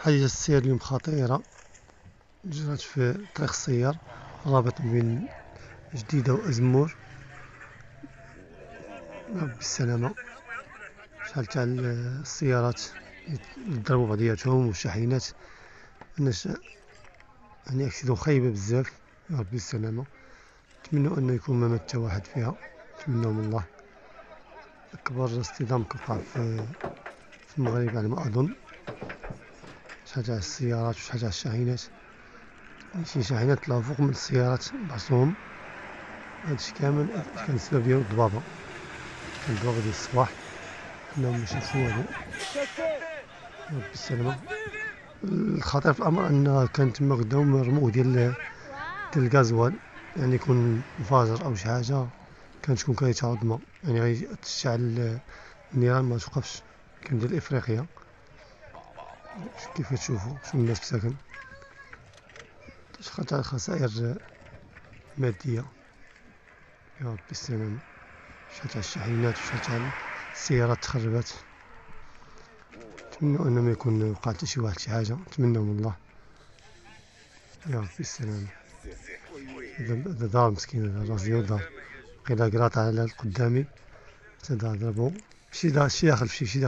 حادثة السير اليوم خطيرة جرت في طريق السيار، رابط بين جديدة وأزمور. ربي السلامة. شحال تاع السيارات يضربوا بعضياتهم والشاحنات، الناس يعني اكسيدون خايبة بزاف. يا ربي السلامة. نتمنى أنه يكون ما مات حتى واحد فيها، نتمنى من الله. أكبر اصطدام كوقع في المغرب على ما أظن. شحال تاع السيارات وشحال تاع الشاحنات، شي شاحنات طلعو فوق من السيارات بعصوهم. هادشي كامل كان السبب ديالو الضبابة، كان الضبابة ديال الصباح انهم ما شافو والو. ربي السلامة. الخطير في الامر ان كان تما قدام رموق ديال الغازوال، يعني يكون انفجر او شي حاجه، كانت تكون كارثه عظمى، يعني تشعل النيران ما توقفش. كان ديال افريقيا. كيف تشوفوا شو الناس بساكن، شحال تاع الخسائر ماديه. يا ربي السلامة. شحال تاع الشاحنات وشحال تاع السيارات تخربات. نتمنى انه ما يكون وقع حتى شي واحد شي حاجه، نتمنى من الله. يا ربي السلامة. هذا دار مسكين، هذا راس ديالو دار، بقينا قراط على قدامي حتى دار ضربو. شي داخل فشي